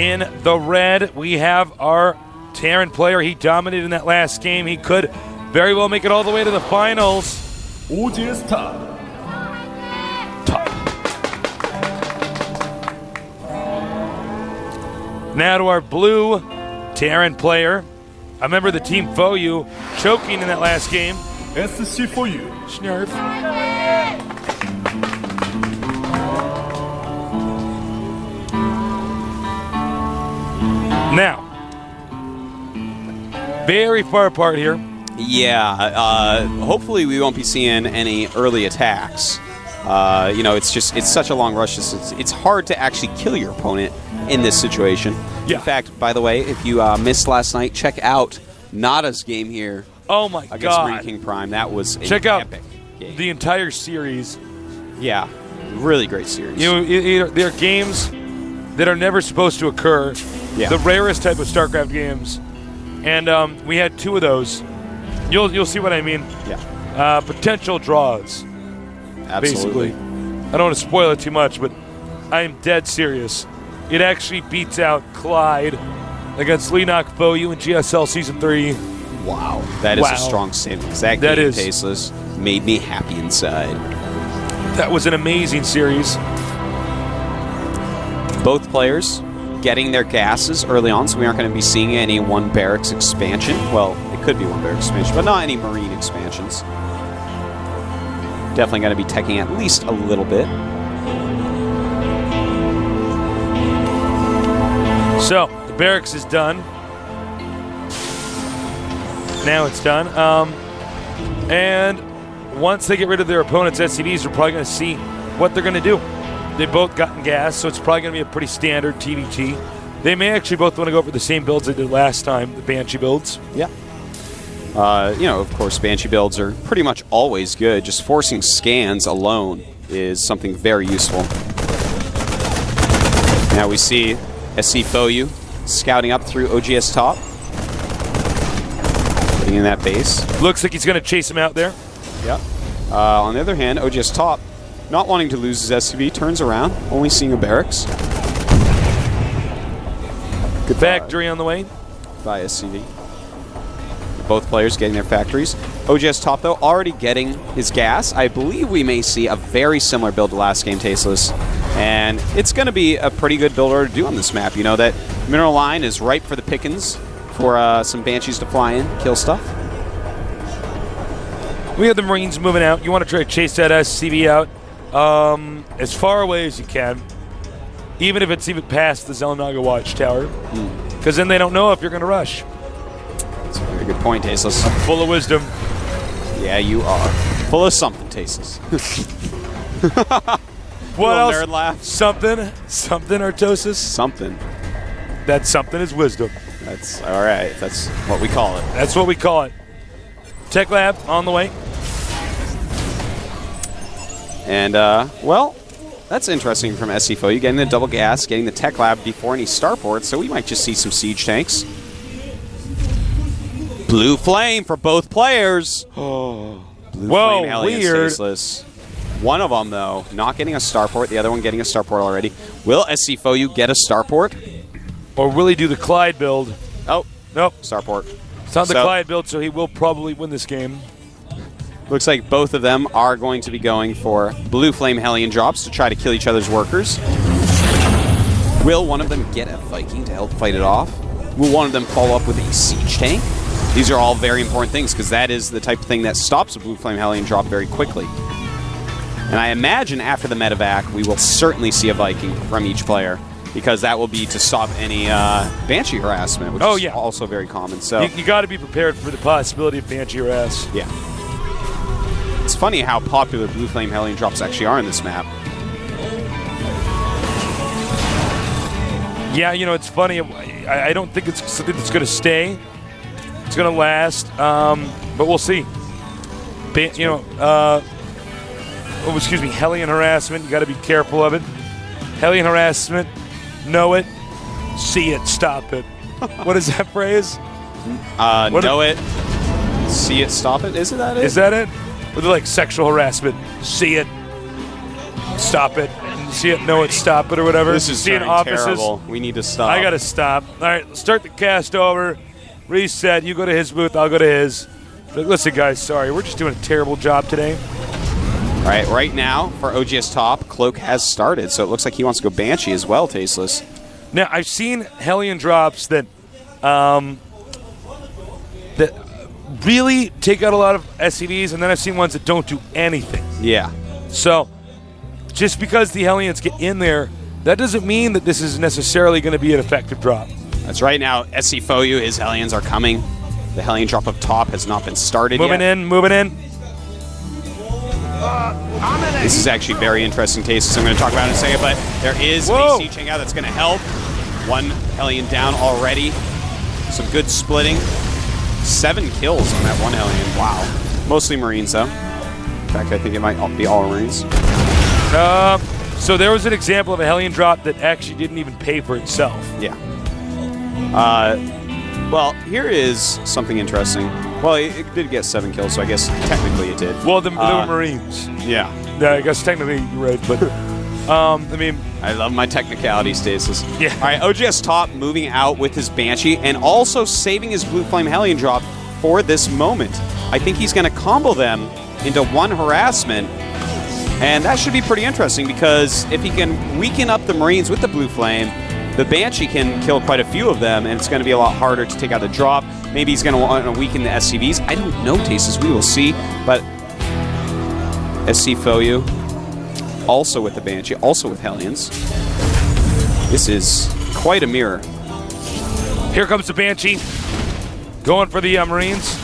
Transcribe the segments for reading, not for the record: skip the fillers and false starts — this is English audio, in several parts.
In the red, we have our Terran player. He dominated in that last game. He could very well make it all the way to the finals. OGS top. Now to our blue Terran player. I remember the Team Foyu choking in that last game. SC for you. Snurf. Now, very far apart here. Yeah, hopefully we won't be seeing any early attacks. It's such a long rush. It's hard to actually kill your opponent in this situation. Yeah. In fact, by the way, if you missed last night, check out Nada's game here. Oh my against God! Green King Prime. That was an check out epic game. The entire series. Yeah, really great series. There are games that are never supposed to occur. Yeah. The rarest type of StarCraft games, and we had 2 of those. You'll see what I mean. Yeah. Potential draws. Absolutely. Basically. I don't want to spoil it too much, but I am dead serious. It actually beats out Clyde against Leenock Foyu in GSL Season 3. Wow. That is a strong statement. That game, Tasteless, made me happy inside. That was an amazing series. Both players getting their gases early on, so we aren't going to be seeing any one barracks expansion. Well, it could be one barracks expansion, but not any marine expansions. Definitely going to be teching at least a little bit. So, the barracks is done. Now it's done. And once they get rid of their opponent's SCVs, we're probably going to see what they're going to do. They've both gotten gas, so it's probably going to be a pretty standard TDT. They may actually both want to go for the same builds they did last time, the Banshee builds. Yeah. Of course, Banshee builds are pretty much always good. Just forcing scans alone is something very useful. Now we see SC Foyu scouting up through OGS top. Getting in that base. Looks like he's going to chase him out there. Yep. On the other hand, OGS top, not wanting to lose his SCV, turns around, only seeing a barracks. Good factory on the way. By SCV. Both players getting their factories. OGS top, though, already getting his gas. I believe we may see a very similar build to last game, Tasteless. And it's going to be a pretty good build order to do on this map. You know that mineral line is ripe for the pickings for some Banshees to fly in, kill stuff. We have the Marines moving out. You want to try to chase that SCV out as far away as you can, even if it's even past the Zelnaga Watchtower, because then they don't know if you're going to rush. That's a very good point, Tasteless. I'm full of wisdom. Yeah, you are. Full of something, Tasteless. What else? Nerd laugh. Something, Artosis? Something. That something is wisdom. That's all right. That's what we call it. That's what we call it. Tech Lab on the way. And, well, that's interesting from SC Foyu. Getting the double gas, getting the Tech Lab before any starports, so we might just see some siege tanks. Blue Flame for both players. Oh, Blue Flame Hellions, Tasteless. One of them, though, not getting a starport. The other one getting a starport already. Will SC Foyu get a starport? Or will he do the Clyde build? Oh, nope. Starport. It's not the Clyde build, so he will probably win this game. Looks like both of them are going to be going for Blue Flame Hellion drops to try to kill each other's workers. Will one of them get a Viking to help fight it off? Will one of them follow up with a siege tank? These are all very important things, because that is the type of thing that stops a Blue Flame Hellion drop very quickly. And I imagine after the medevac, we will certainly see a Viking from each player, because that will be to stop any Banshee harassment, which is also very common. So you got to be prepared for the possibility of Banshee harass. Yeah. It's funny how popular Blue Flame Hellion drops actually are in this map. Yeah, you know, it's funny. I don't think it's something that's going to stay. It's going to last, but we'll see. Hellion harassment, you got to be careful of it. Hellion harassment, know it, see it, stop it. What is that phrase? Know it, see it, stop it. Is that it? Is that it? Or like sexual harassment, see it, Stop it. You see it? No, it's stop it or whatever. This is see in turning offices. terrible. We need to stop. I got to stop. All right, start the cast over. Reset. You go to his booth. I'll go to his. But listen, guys, sorry. We're just doing a terrible job today. All right, right now for OGS Top, Cloak has started, so it looks like he wants to go Banshee as well, Tasteless. Now, I've seen Hellion drops that that really take out a lot of SCVs, and then I've seen ones that don't do anything. Yeah. So, just because the Hellions get in there, that doesn't mean that this is necessarily going to be an effective drop. That's right. Now, SC Foyu, his Hellions are coming. The Hellion drop up top has not been started Moving yet. moving in. This is actually very interesting, Tasteless. I'm going to talk about it in a second, but there is Whoa. a sieging out that's going to help. One Hellion down already. Some good splitting. 7 kills on that one Hellion. Wow. Mostly Marines, though. In fact, I think it might be all Marines. So there was an example of a Hellion drop that actually didn't even pay for itself. Yeah. Well, here is something interesting. Well, it did get 7 kills, so I guess technically it did. Well, they were Marines. Yeah. Yeah, I guess technically you're right, but I mean, I love my technicality, Stasis. Yeah. All right, OGS Top moving out with his Banshee and also saving his Blue Flame Hellion drop for this moment. I think he's going to combo them into one harassment, and that should be pretty interesting because if he can weaken up the Marines with the Blue Flame, the Banshee can kill quite a few of them, and it's going to be a lot harder to take out the drop. Maybe he's going to want to weaken the SCVs. I don't know, Tastes. We will see. But SC Foyu, also with the Banshee, also with Hellions. This is quite a mirror. here comes the Banshee. Going for the Marines.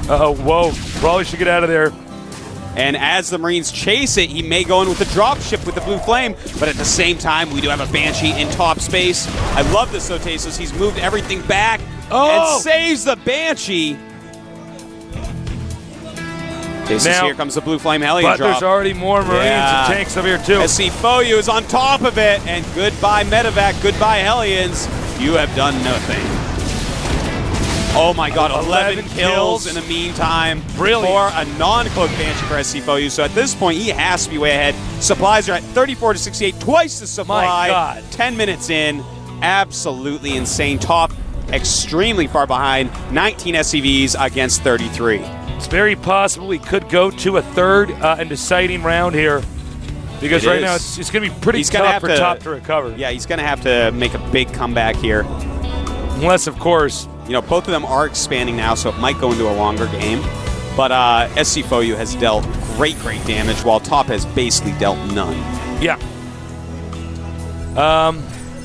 Uh-oh, whoa. Probably should get out of there. And as the Marines chase it, he may go in with the drop ship with the Blue Flame, but at the same time, we do have a Banshee in top space. I love this, though, Tasteless. He's moved everything back and saves the Banshee. Tasteless, Now, here comes the Blue Flame Hellion But drop. there's already more Marines and tanks up here, too. SC Foyu is on top of it, and goodbye Medevac, goodbye Hellions. You have done nothing. Oh my god, 11 kills in the meantime. Brilliant. For a non-cloak Banshee for SC Foyu. So at this point, he has to be way ahead. Supplies are at 34 to 68, twice the supply. My god. 10 minutes in, absolutely insane. Top extremely far behind, 19 SCVs against 33. It's very possible we could go to a third and deciding round here. Because It right is. now it's going to be pretty He's gonna tough have for to- top to recover. Yeah, he's going to have to make a big comeback here. Unless, of course, You know, both of them are expanding now, so it might go into a longer game. But SC Foyu has dealt great damage, while Top has basically dealt none. yeah.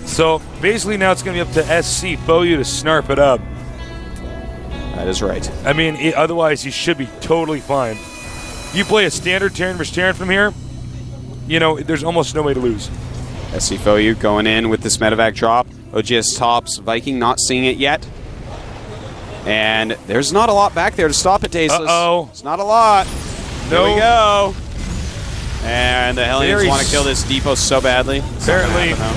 So basically now it's going to be up to SC Foyu to snarp it up. That is right. I mean, otherwise he should be totally fine. You play a standard Terran versus Terran from here, you know, there's almost no way to lose. SC Foyu going in with this medevac drop. OGS Top's Viking not seeing it yet. And there's not a lot back there to stop it, Tasteless. Uh-oh. It's not a lot. There we go. And the Hellions Very want to kill this depot so badly. It's not gonna Apparently. happen,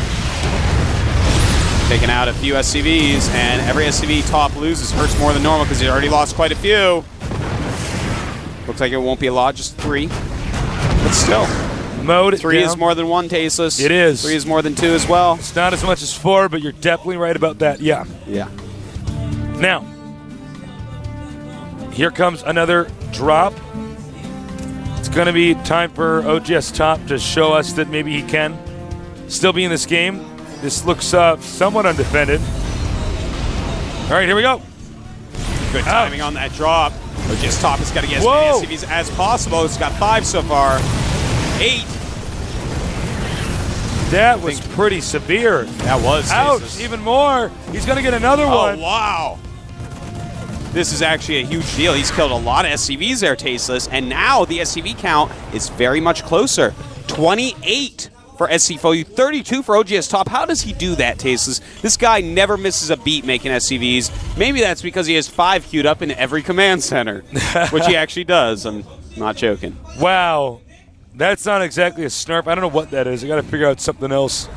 though. Taking out a few SCVs, and every SCV Top loses hurts more than normal because he already lost quite a few. Looks like it won't be a lot, just 3. But still. Mode it 3 down. is more than 1, Tasteless. It is. 3 is more than 2 as well. It's not as much as 4, but you're definitely right about that. Yeah. Yeah. Now, here comes another drop. It's going to be time for OGS Top to show us that maybe he can still be in this game. This looks somewhat undefended. All right, here we go. Good timing on that drop. OGS Top has got to get as Whoa. many SCVs as possible. It's got 5 so far. 8. That was pretty severe. That was. Ouch, Tasteless. even more. He's going to get another Oh, one. wow. This is actually a huge deal. He's killed a lot of SCVs there, Tasteless, and now the SCV count is very much closer. 28 for SC Foyu, 32 for OGS Top. How does he do that, Tasteless? This guy never misses a beat making SCVs. Maybe that's because he has 5 queued up in every command center, which he actually does. I'm not joking. Wow. That's not exactly a snarp. I don't know what that is. I got to figure out something else.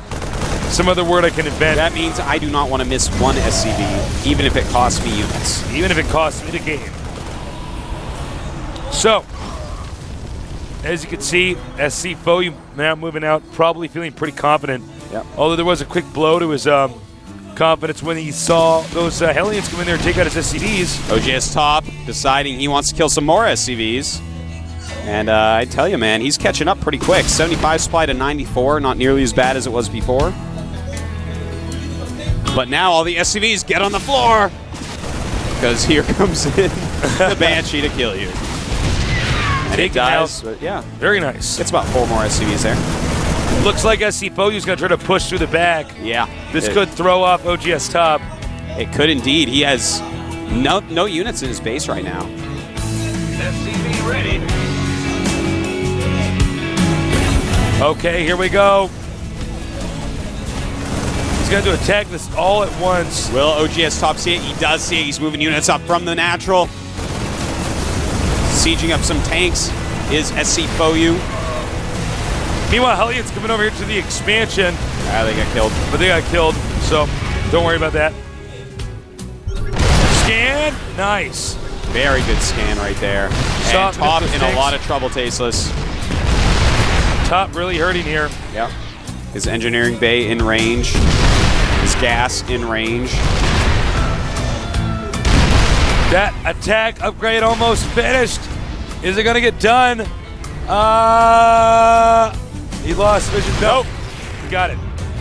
Some other word I can invent. That means I do not want to miss one SCV, even if it costs me units. Even if it costs me the game. So, as you can see, SC Foyu now moving out, probably feeling pretty confident. Yep. Although there was a quick blow to his confidence when he saw those Hellions come in there and take out his SCVs. OGS Top deciding he wants to kill some more SCVs. And I tell you, man, he's catching up pretty quick. 75 supply to 94, not nearly as bad as it was before. But now all the SCVs get on the floor, because here comes in the Banshee to kill you. And he dies, but yeah. Very nice. Gets about 4 more SCVs there. Looks like SC Foyu's going to try to push through the back. Yeah. This could throw off OGS Top. It could indeed. He has no units in his base right now. SCV ready. Okay, here we go. He's going to attack this all at once. Will OGS Top see it? He does see it. He's moving units up from the natural. Sieging up some tanks is SC Foyu. Meanwhile, Hellions coming over here to the expansion. Ah, they got killed. But they got killed, so don't worry about that. Scan, nice. Very good scan right there. And Top in a lot of trouble, Tasteless. Top really hurting here. Yep. His engineering bay in range. His gas in range. That attack upgrade almost finished. Is it going to get done? He lost vision. Nope. He got it.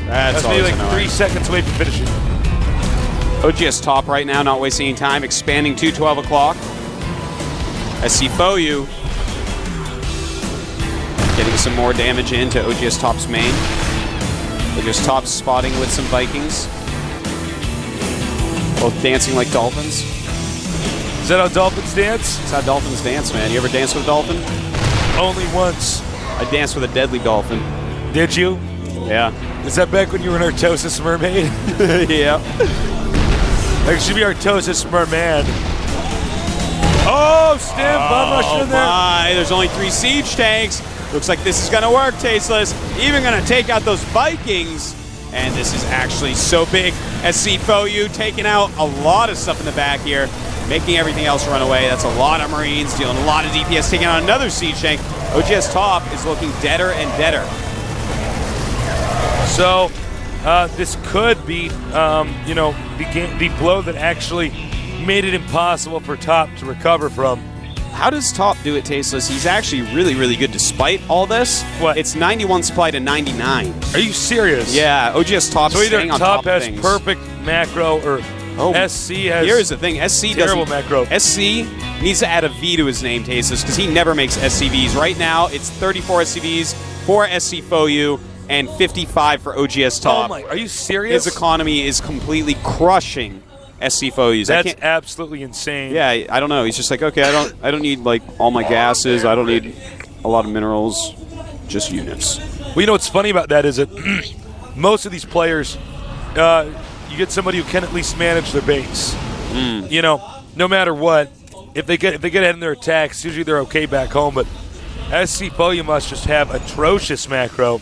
That's maybe like annoying. 3 seconds away from finishing. OGS Top right now, not wasting any time. Expanding to 12 o'clock. SC Foyu getting some more damage into OGS Top's main. OGS Top spotting with some Vikings. Both dancing like dolphins. Is that how dolphins dance? That's how dolphins dance, man. You ever dance with a dolphin? Only once. I danced with a deadly dolphin. Did you? Yeah. Is that back when you were an Artosis mermaid? Yeah. Like, it should be Artosis merman. Oh, Stim, bomb rush in there. My, there's only 3 siege tanks. Looks like this is going to work, Tasteless. Even going to take out those Vikings. And this is actually so big. SC Foyu taking out a lot of stuff in the back here, making everything else run away. That's a lot of Marines, dealing a lot of DPS, taking out another siege tank. OGS Top is looking deader and deader. So, this could be, the blow that actually made it impossible for Top to recover from. How does Top do it, Tasteless? He's actually really, really good despite all this. What? It's 91 supply to 99. Are you serious? Yeah, OGS Top So either staying on Top top of has things. perfect macro or SC has Here's the thing, SC terrible doesn't. macro. SC needs to add a V to his name, Tasteless, because he never makes SCVs. Right now, it's 34 SCVs for SC Foyu and 55 for OGS Top. Oh my, are you serious? His economy is completely crushing SC Foyu's. That's absolutely insane. Yeah, I don't know. He's just like, okay, I don't need like all my gases. I don't need a lot of minerals, just units. Well, you know what's funny about that is that most of these players, you get somebody who can at least manage their base. You know, no matter what, if they get ahead in their attacks, usually they're okay back home. But SC Foyu must just have atrocious macro.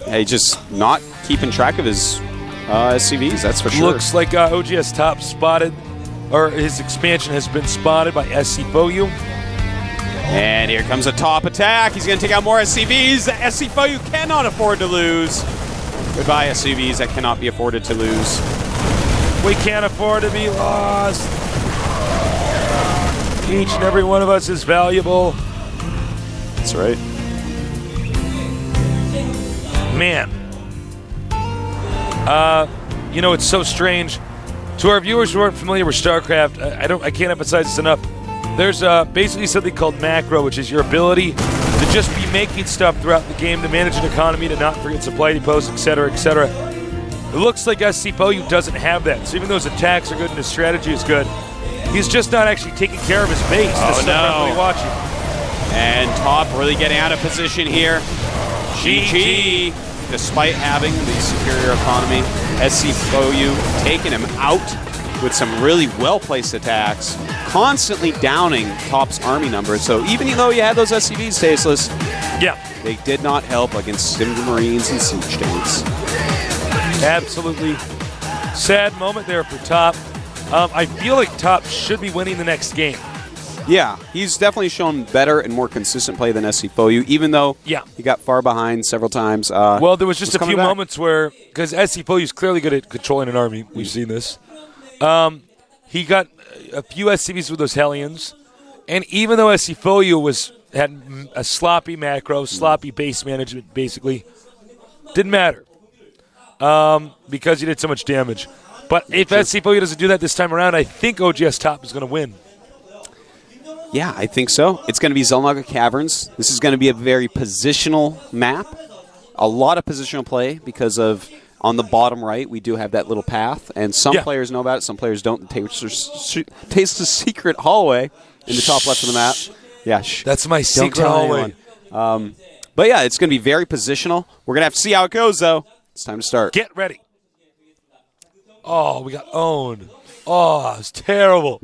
Yeah, he's just not keeping track of his SCVs, that's for sure. Looks like OGS Top spotted, or his expansion has been spotted by SC Foyu. And here comes a Top attack. He's going to take out more SCVs. The SC Foyu cannot afford to lose. Goodbye, SCVs that cannot be afforded to lose. We can't afford to be lost. Each and every one of us is valuable. That's right. Man. You know, it's so strange. To our viewers who aren't familiar with StarCraft, I can't emphasize this enough. There's basically something called macro, which is your ability to just be making stuff throughout the game to manage an economy, to not forget supply depots, etc., etc. It looks like SC Foyu doesn't have that. So even though his attacks are good and his strategy is good, he's just not actually taking care of his base. Oh, no. Really watching. And Top really getting out of position here. GG. Despite having the superior economy, SC Foyu taking him out with some really well-placed attacks, constantly downing Top's army numbers. So even though you had those SCVs, Tasteless, yeah, they did not help against Stimmed Marines and siege tanks. Absolutely sad moment there for Top. I feel like Top should be winning the next game. Yeah, he's definitely shown better and more consistent play than SC Foyu, even though Yeah. he got far behind several times. Well, there was just a coming few back. moments where, because SC Foyu is clearly good at controlling an army. We've seen this. He got a few SCVs with those Hellions, and even though SC Foyu had a sloppy macro, sloppy base management, basically, didn't matter because he did so much damage. But if SC Foyu doesn't do that this time around, I think OGS Top is going to win. Yeah, I think so. It's going to be Xel'Naga Caverns. This is going to be a very positional map. A lot of positional play because of, on the bottom right, we do have that little path. And some players know about it, some players don't. Taste the secret hallway in the top left of the map. Yeah, That's my don't secret tell hallway. anyone. But yeah, it's going to be very positional. We're going to have to see how it goes, though. It's time to start. Get ready. Oh, we got owned. Oh, it was terrible.